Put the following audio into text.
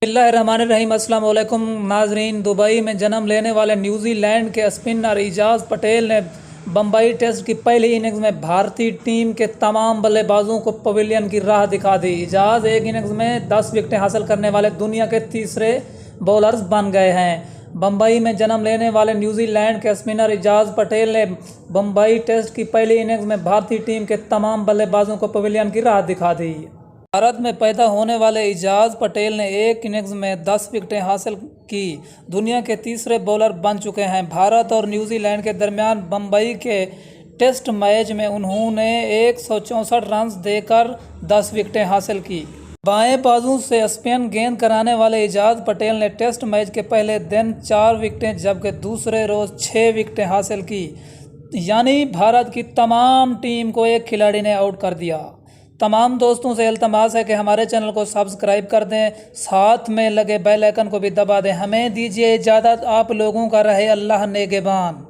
बिस्मिल्लाहिर्रहमानिर्रहीम। अस्सलाम वालेकुम नाजरीन। दुबई में जन्म लेने वाले न्यूजीलैंड के स्पिनर एजाज पटेल ने बम्बई टेस्ट की पहली इनिंग्स में भारतीय टीम के तमाम बल्लेबाजों को पवेलियन की राह दिखा दी। एजाज एक इनिंग्स में 10 विकेटें हासिल करने वाले दुनिया के तीसरे बॉलर्स बन गए हैं। बम्बई में जन्म लेने वाले न्यूजीलैंड के स्पिनर एजाज पटेल ने बम्बई टेस्ट की पहली इनिंग्स में भारतीय टीम के तमाम बल्लेबाजों को पवेलियन की राह दिखा दी। भारत में पैदा होने वाले एजाज पटेल ने एक इनिंग्स में 10 विकेटें हासिल की दुनिया के तीसरे बॉलर बन चुके हैं। भारत और न्यूजीलैंड के दरमियान बम्बई के टेस्ट मैच में उन्होंने 164 रन देकर 10 विकेटें हासिल की। बाएं बाजू से स्पिन गेंद कराने वाले एजाज पटेल ने टेस्ट मैच के पहले दिन 4 विकेटें जबकि दूसरे रोज 6 विकेटें हासिल की। यानी भारत की तमाम टीम को एक खिलाड़ी ने आउट कर दिया। तमाम दोस्तों से इल्तमास है कि हमारे चैनल को सब्सक्राइब कर दें, साथ में लगे बेल आइकन को भी दबा दें। हमें दीजिए इजाज़त, आप लोगों का रहे अल्लाह नेगेबान।